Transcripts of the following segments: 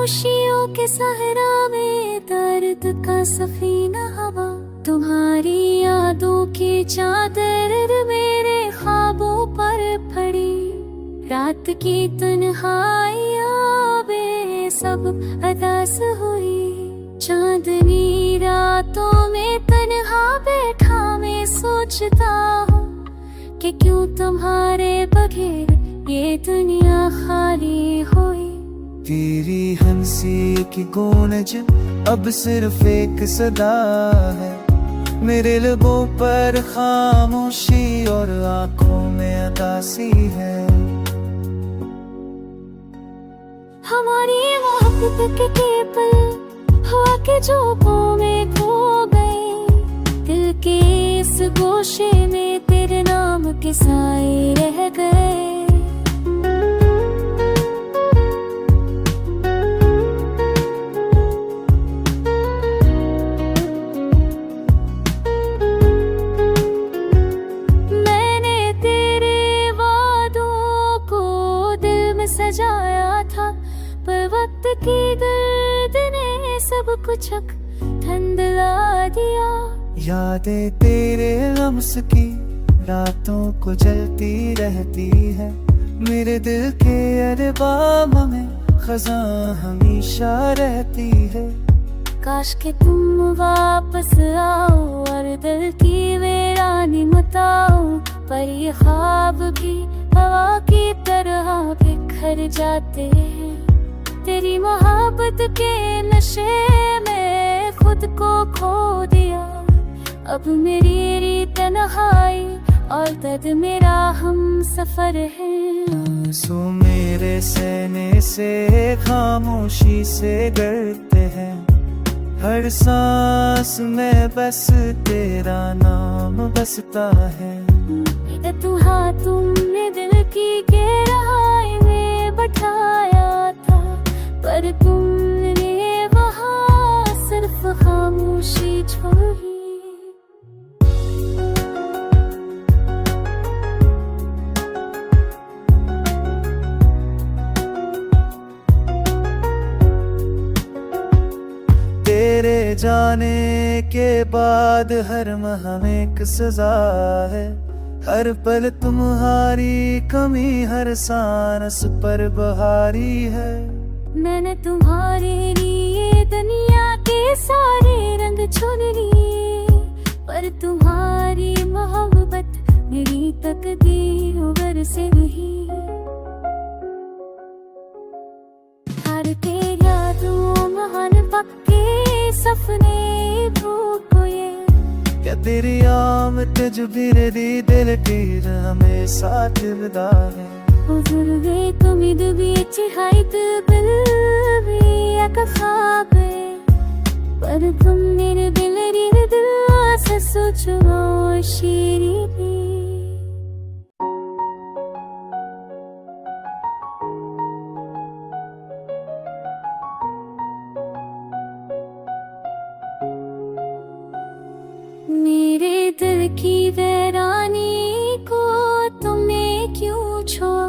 खामोशियों के सहरा में दर्द का सफीना हवा, तुम्हारी यादों की चादर मेरे ख्वाबों पर पड़ी। रात की तन्हाइयाँ बेसब अदास हुई, चांदनी रातों में तन्हा बैठा मैं सोचता हूँ कि क्यों तुम्हारे बगैर ये दुनिया खाली हुई। तेरी हंसी की गूंज अब सिर्फ एक सदा है, मेरे लबों पर खामोशी और आंखों में अदासी है। हमारी मोहब्बत के पल हवा के झोंकों में खो गए, दिल के इस गोशे में तेरे नाम के साए रह गए। मैंने तेरे वादों को दिल में सजाया था, पर वक्त की गर्द ने सब कुछ धुंधला दिया। यादें तेरे लम्स की रातों को जलती रहती है, मेरे दिल के अरबाब में खज़ां हमेशा रहती है। काश के तुम वापस आओ और दिल की वीरानी मिटाओ, पर ये ख्वाब भी हवा की तरह बिखर जाते हैं। तेरी मोहब्बत के नशे में खुद को खो दिया, अब मेरी तन्हाई और दर्द मेरा हम सफर है। आंसू मेरे सहने से खामोशी से डरते हैं, हर सांस में बस तेरा नाम बसता है। तुमने दिल की गहराई में बैठाया था, पर तुमने वहाँ सिर्फ खामोशी छोड़ी। तेरे जाने के बाद हर महम एक सजा है, हर पल तुम्हारी कमी हर सांस पर बहारी है। मैंने तुम्हारे लिए दुनिया के सारे रंग चुन लिए, पर तुम्हारी मोहब्बत मेरी तकदीर उबर से नहीं। हर तेरी यादों महान पक्के सपने भूख हुए, क्या तेरी आमद जो मेरी दिल की हमें साथ विदा है। उधर गए तुम भी चिहाइत बिल भी अकफाबे, पर तुम मेरे दिल से सोचो शीरी भी। मेरे दिल की वीरानी को तुमने क्यों छोड़ा,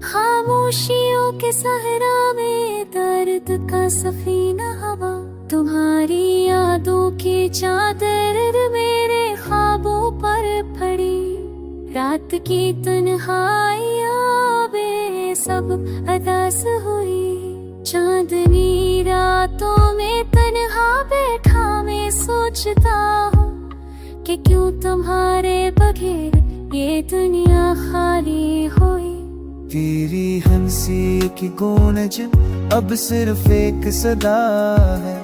खामोशियों के सहरा में दर्द का सफीना हवा, तुम्हारी यादों की चादर मेरे ख्वाबों पर पड़ी। रात की तन्हाइयाँ बेसब अदास हुई, चांदनी रातों में तन्हा बैठा मैं सोचता हूँ कि क्यों तुम्हारे बगैर ये दुनिया खाली हुई। तेरी हंसी की गूंज अब सिर्फ एक सदा है,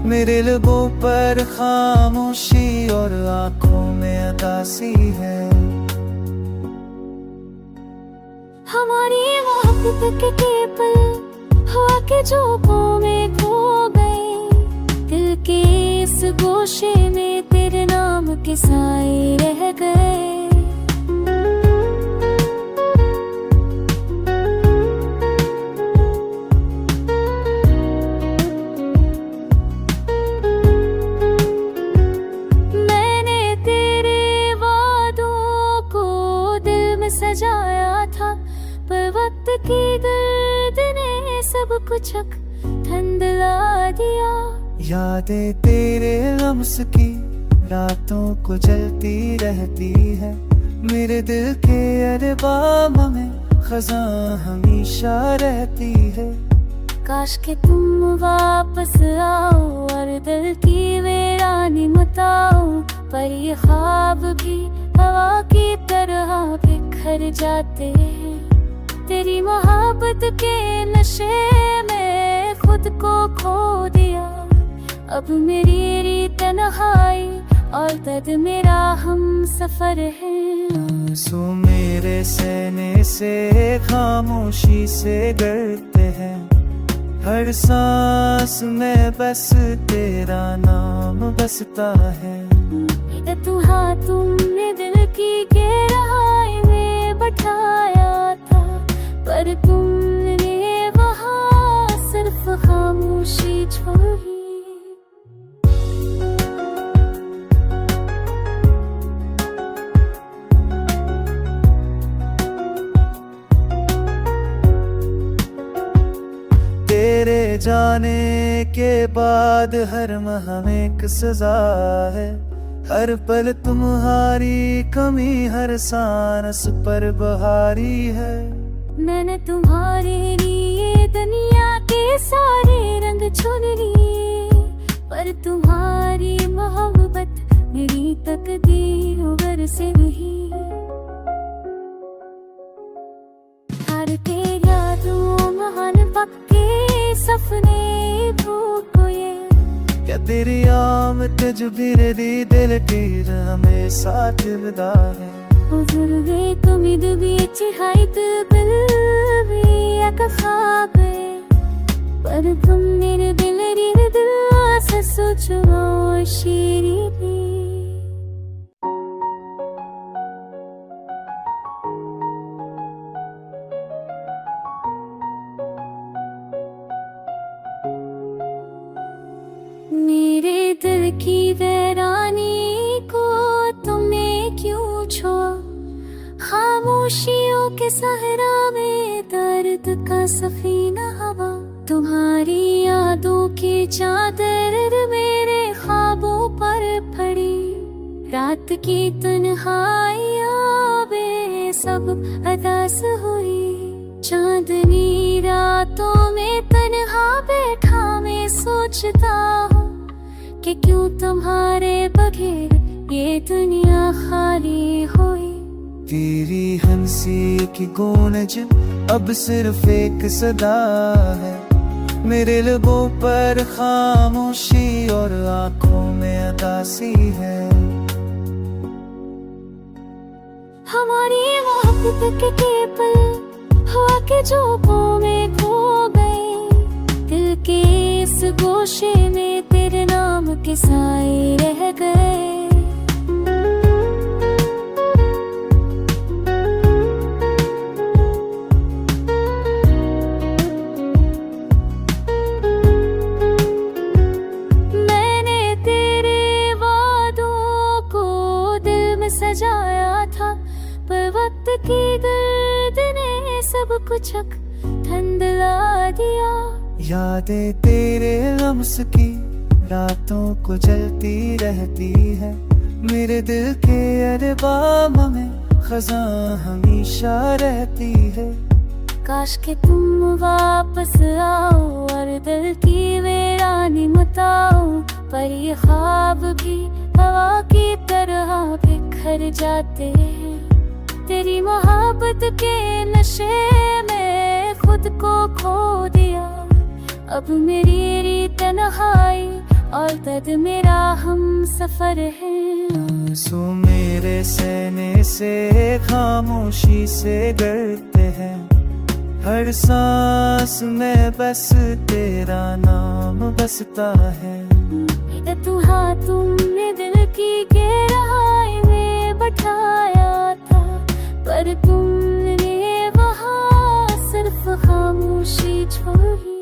मेरे लबों पर खामोशी और आंखों में अदासी है। हमारी मोहब्बत के पल हवा के झोंकों में खो गए, दिल के इस गोशे में तेरे नाम के साए रह गए। सजाया था, पर वक्त की गर्द ने सब कुछ ठंडला दिया। यादें तेरे लम्स की रातों को जलती रहती है, मेरे दिल के अरबाब में खजां हमेशा रहती है। काश के तुम वापस आओ और दिल की वीरानी मिटाओ, पर ये ख्वाब भी हवा की तरह बिखर जाते हैं। तेरी मोहब्बत के नशे में खुद को खो दिया, अब मेरी तन्हाई और दर्द मेरा हम सफर है। आंसू मेरे सहने से खामोशी से डरते हैं, हर सांस में बस तेरा नाम बसता है। तुमने दिल की गहराई में बैठाया था, पर तुमने वहाँ सिर्फ खामोशी छोड़ी। तेरे जाने के बाद हर माह में एक सजा है, हर पल तुम्हारी कमी हर सांस पर बहारी है। मैंने तुम्हारे लिए दुनिया के सारे रंग चुन लिए, पर तुम्हारी मोहब्बत मेरी तकदीर उबर से नहीं। हर तेरी यादों महान पक्के सपने भूख ये, क्या तेरी आमद जो मेरे दिल की हमें साथ विदा है। उधर गए तुम भी चिहाइत दिल भी खाबे, पर तुम मेरे दिल से सोचो शीरी भी। मेरे दिल की वीरानी को तुमने क्यों छोड़ा, खामोशियों के सहरा में दर्द का सफीना हवा। तुम्हारी यादों की चादर मेरे ख्वाबों पर पड़ी, रात की तन्हाइयां बेसब अदास हुई। चांदनी रातों में तन्हा बैठा मैं सोचता हूँ कि क्यों तुम्हारे बगैर ये दुनिया खाली हुई। तेरी हंसी की गूंज अब सिर्फ एक सदा है, मेरे लबों पर खामोशी और आंखों में उदासी है। हमारी मोहब्बत के पल हवा के झोंकों में खो गए, दिल के इस गोशे में तेरे नाम के साए रह गए। मैंने तेरे वादों को दिल में सजाया था, पर वक्त की गर्द ने सब कुछ ठंडला दिया। यादें तेरे लम्स की रातों को जलती रहती है, मेरे दिल के अरबाब में खजां हमेशा रहती है। काश के तुम वापस आओ और दिल की वीरानी मिटाओ, पर ये ख्वाब भी हवा की तरह बिखर जाते हैं। तेरी मोहब्बत के नशे में खुद को खो दिया, अब मेरी तन्हाई और दर्द मेरा हम सफर है। आंसू मेरे सहने से खामोशी से डरते हैं, हर सांस में बस तेरा नाम बसता है। तुमने दिल की गहराई में बैठाया था, पर तुमने वहाँ सिर्फ खामोशी छोड़ी।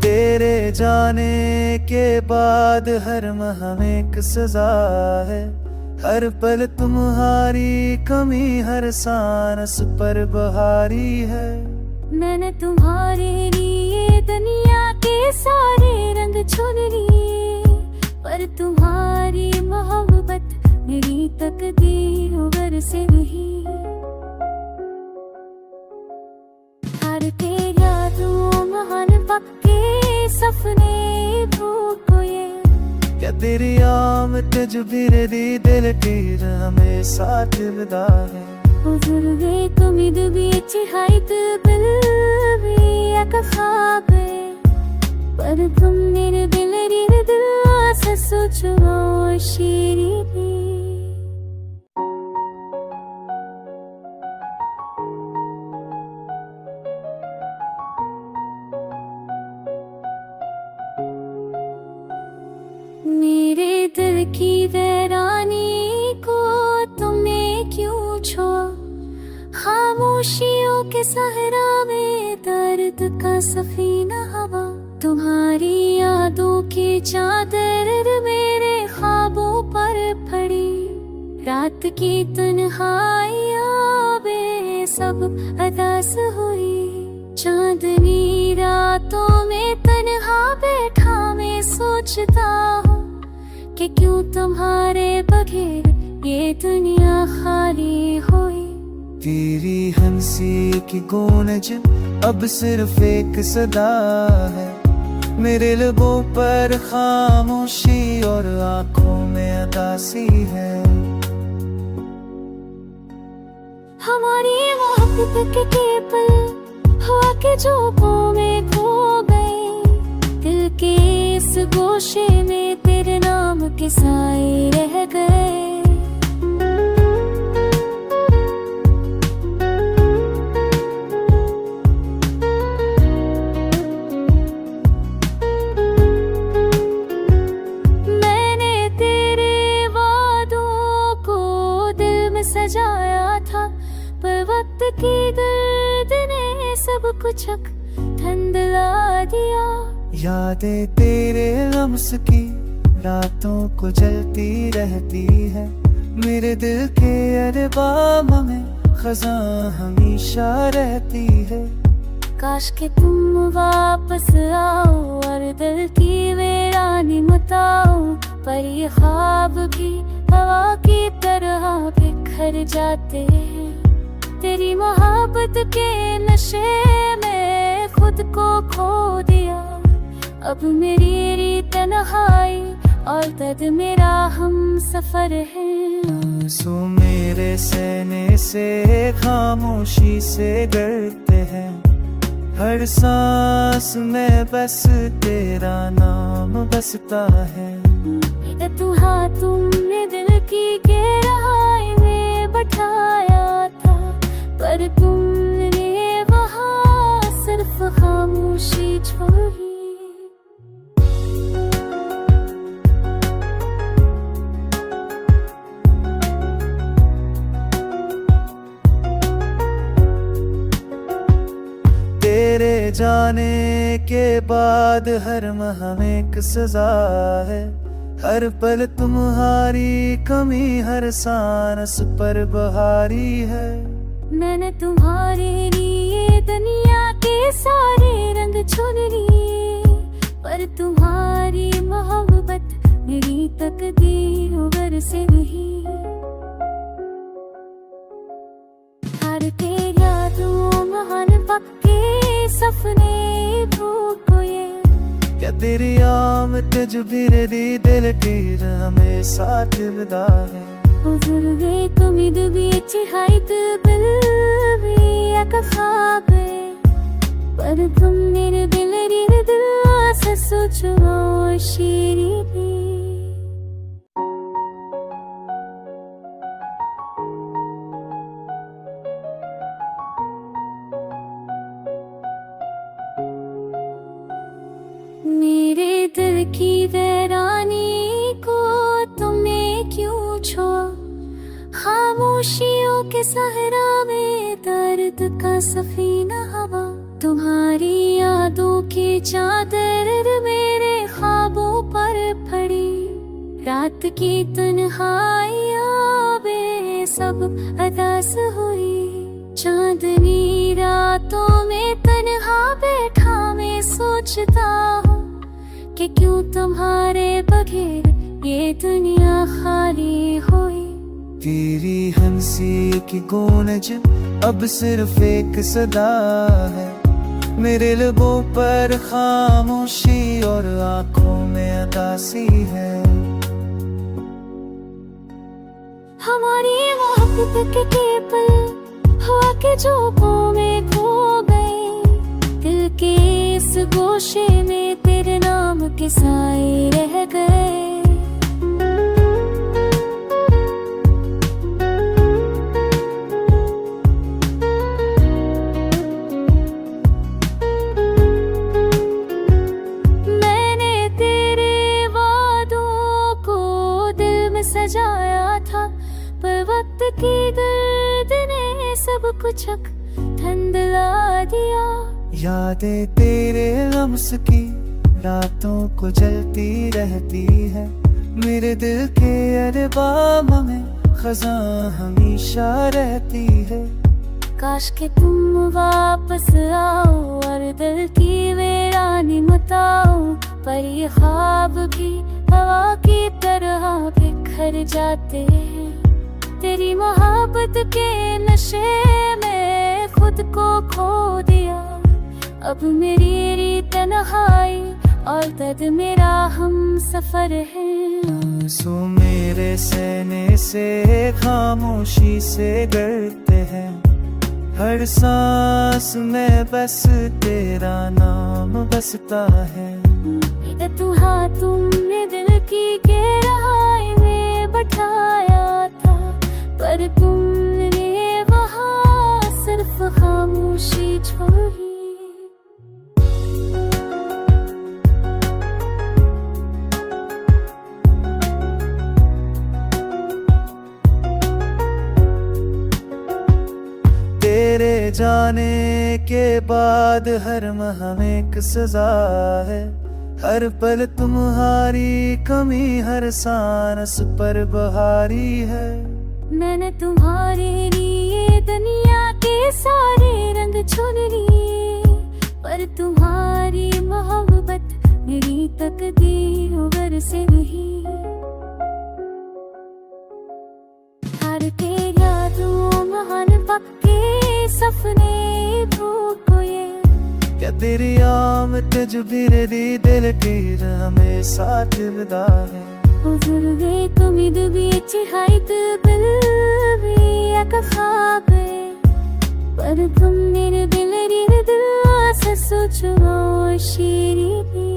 तेरे जाने के बाद हर महम एक सजा है, हर पल तुम्हारी कमी हर सांस पर बहारी है। मैंने तुम्हारे लिए दुनिया के सारे रंग चुन लिए, पर तुम्हारी मोहब्बत मेरी तकदीर उबर से नहीं। हर तेरी यादों महान पक्के सपने भूख ये, क्या तेरी आमद जो दी दिल की हमें साथ विदा है। बुजुर्गे तुम दुबी चिहाइत बिल खाबे, पर तुम मेरे दिल से सोचो शीरी भी। मेरे दिल की वीरानी को तुमने क्यों छोड़ा, खामोशियों के सहरा में दर्द का सफीना हवा। तुम्हारी यादों की चादर मेरे ख्वाबों पर पड़ी, रात की तन्हाइयां बेसब अदास हुई। चांदनी रातों में तन्हा बैठा मैं सोचता हूँ कि क्यों तुम्हारे बगैर ये दुनिया खाली हुई। तेरी हंसी की गूंज अब सिर्फ एक सदा है, मेरे लबों पर खामोशी और आंखों में उदासी है। हमारी मोहब्बत के पल हवा के झोंकों में खो गए, दिल के इस गोशे में तेरे नाम के साए रह गए। सजाया था पर वक्त की गर्द ने सब कुछ धुंधला दिया। यादें तेरे लम्स की रातों को जलती रहती है, मेरे दिल के अरबाब में खजां हमेशा रहती है। काश के तुम वापस आओ और दिल की वीरानी मिटाओ, पर ये ख्वाब भी हवा की तरह बिखर जाते हैं। तेरी मोहब्बत के नशे में खुद को खो दिया, अब मेरी तन्हाई और दर्द मेरा हम सफर है। आंसू मेरे सहने से खामोशी से डरते हैं, हर सांस में बस तेरा नाम बसता है। तुमने दिल की गहराई में बैठाया था, पर तुमने वहाँ सिर्फ खामोशी छोड़ी। तेरे जाने के बाद हर महम एक सजा है, हर पल तुम्हारी कमी हर सांस पर बहारी है। मैंने तुम्हारे लिए दुनिया के सारे रंग चुन लिए, पर तुम्हारी मोहब्बत मेरी तकदीर उबर से नहीं। हर तेरी यादों महान पक्के सपने भूख ये, क्या तेरी आमद जो दी दिल की हमें साथ विदा है। बुजुर्गे तुम दुबी चिहाइत बिल खाबे, पर तुम मेरे दिल से सोचो शीरी भी। मेरे दिल की वीरानी को तुमने क्यों छोड़ा, खामोशियों के सहरा में दर्द का सफीना हवा। तुम्हारी यादों की चादर में रात की तन्हाइयाँ बेसब अदास हुई। चांदनी रातों में तन्हा बैठा मैं सोचता हूँ कि क्यों तुम्हारे बगैर ये दुनिया खाली हुई। तेरी हंसी की गूंज अब सिर्फ एक सदा है, मेरे लबों पर खामोशी और आंखों में उदासी है। हमारी मोहब्बत के पल हवा के झोंकों में खो गए। दिल के इस गोशे में तेरे नाम के साए रह गए। मैंने तेरे वादों को दिल में सजाया था, पर वक्त की गर्द ने सब कुछ धुंधला दिया। यादें तेरे लम्स की रातों को जलती रहती है, मेरे दिल के अरबाब में खजां हमेशा रहती है। काश के तुम वापस आओ और दिल की वीरानी मिटाओ, पर ये ख्वाब भी हवा की तरह बिखर जाते हैं। तेरी मोहब्बत के नशे में खुद को खो दिया। अब मेरी तन्हाई और दर्द मेरा हम सफर है। आंसू मेरे सहने से खामोशी से गिरते हैं, हर सांस में बस तेरा नाम बसता है। तुमने दिल की गहराई में बैठाया था, पर तुमने वहाँ सिर्फ खामोशी छोड़ी। तेरे जाने के बाद हर माह में एक सजा है, हर पल तुम्हारी कमी हर सांस पर बहारी है। मैंने तुम्हारे लिए दुनिया के सारे रंग चुन लिए, पर तुम्हारी मोहब्बत मेरी तकदीर उबर से नहीं। हर के यादों महान पक्के सपने भूख हुए। क्या तेरी आमद जो भी दिल की हमें साथ विदा है। उधर गए तुम भी चिहाइत दिल भी अकखाबे, पर तुम मेरे दिल से सोचो शीरी भी।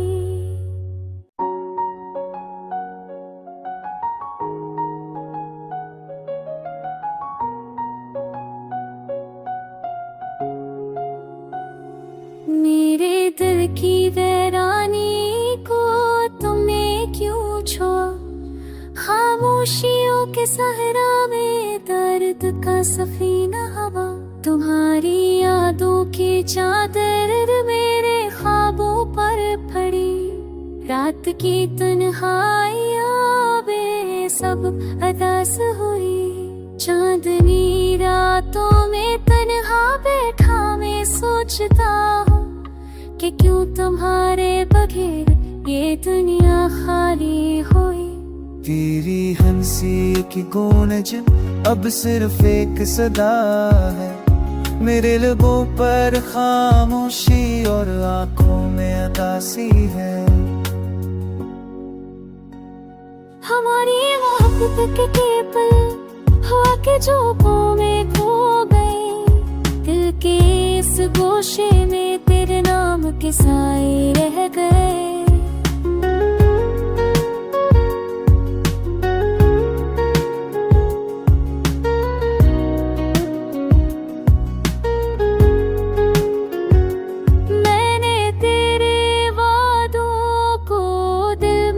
मेरे दिल की वीरानी को तुमने क्यों छोड़ा। खामोशियों के सहरा में दर्द का सफीना हवा, तुम्हारी यादों की चादर मेरे ख्वाबों पर पड़ी। रात की तन्हाइयाँ बेसब अदास हुई। चांदनी रातों में तन्हा बैठा मैं सोचता हूँ कि क्यों तुम्हारे बगैर ये दुनिया खाली हुई। तेरी हंसी की गूंज अब सिर्फ एक सदा है, मेरे लबों पर खामोशी और आंखों में उदासी है। हमारी मोहब्बत के पल हवा के झोंकों में खो गए। दिल के इस गोशे में तेरे नाम के साए रह गए।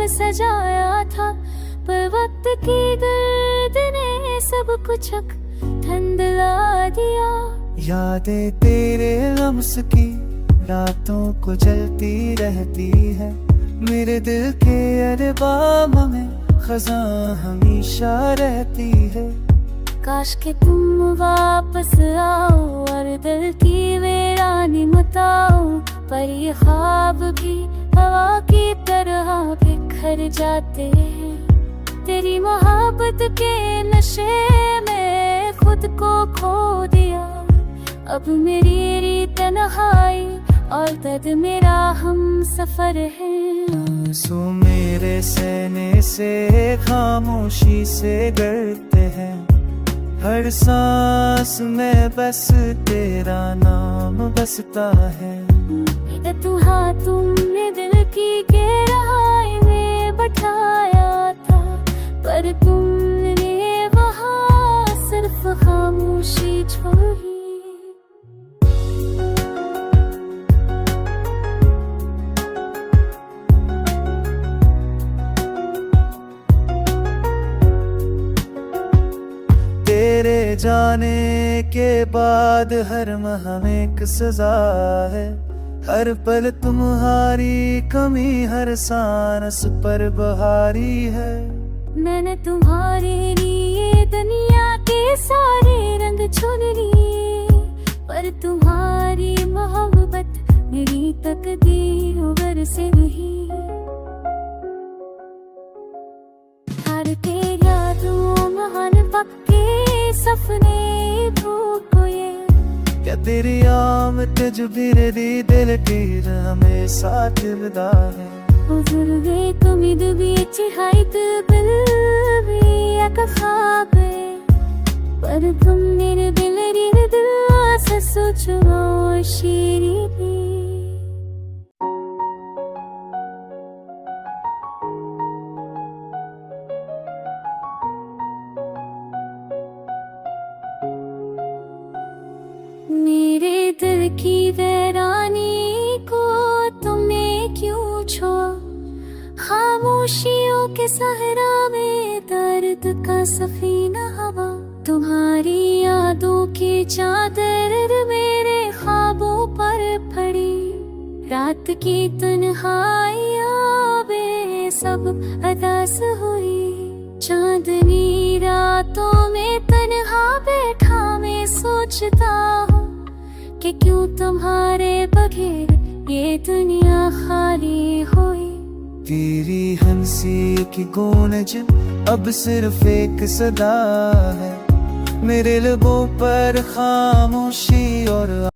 सजाया था, पर वक्त की गर्द ने सब कुछ धुंधला दिया। यादें तेरे लम्स की रातों को जलती रहती है, मेरे दिल के अरबाब में खजां हमेशा रहती है। काश के तुम वापस आओ और दिल की वीरानी मिटाओ, पर ये ख्वाब भी हवा की तरह बिखर जाते हैं। तेरी मोहब्बत के नशे में खुद को खो दिया, अब मेरी तन्हाई और दर्द मेरा हम सफर है। आंसू मेरे सहने से खामोशी से गिरते हैं, हर सांस में बस तेरा नाम बसता है। तुमने दिल की गहराई में बैठाया था, पर तुमने वहाँ सिर्फ खामोशी छोड़ी। तेरे जाने के बाद हर माह में एक सजा है, हर पल तुम्हारी कमी हर सांस पर बहारी है। मैंने तुम्हारे लिए दुनिया के सारे रंग चुन लिए, पर तुम्हारी मोहब्बत मेरी तकदीर उबर से नहीं। हर तेरी यादों महान पक्के सपने भूख ये, क्या तेरी आमद जो दी दिल की हमें साथ विदा है। उधर गए तुम भी चिहाइत दिल भी खाबे, पर तुम मेरे दिल से सोचो शीरी भी। मेरे दिल की वीरानी को तुमने क्यों छोड़ा, खामोशियों के सहरा में दर्द का सफीना हवा। तुम्हारी यादों की चादर मेरे ख्वाबों पर पड़ी, रात की तन्हाइयां बेसब अदास हुई। चांदनी रातों में तन्हा बैठा मैं सोचता हूँ कि क्यों तुम्हारे बगैर ये दुनिया खाली हुई। तेरी हंसी की गूंज अब सिर्फ एक सदा है, मेरे लबों पर खामोशी और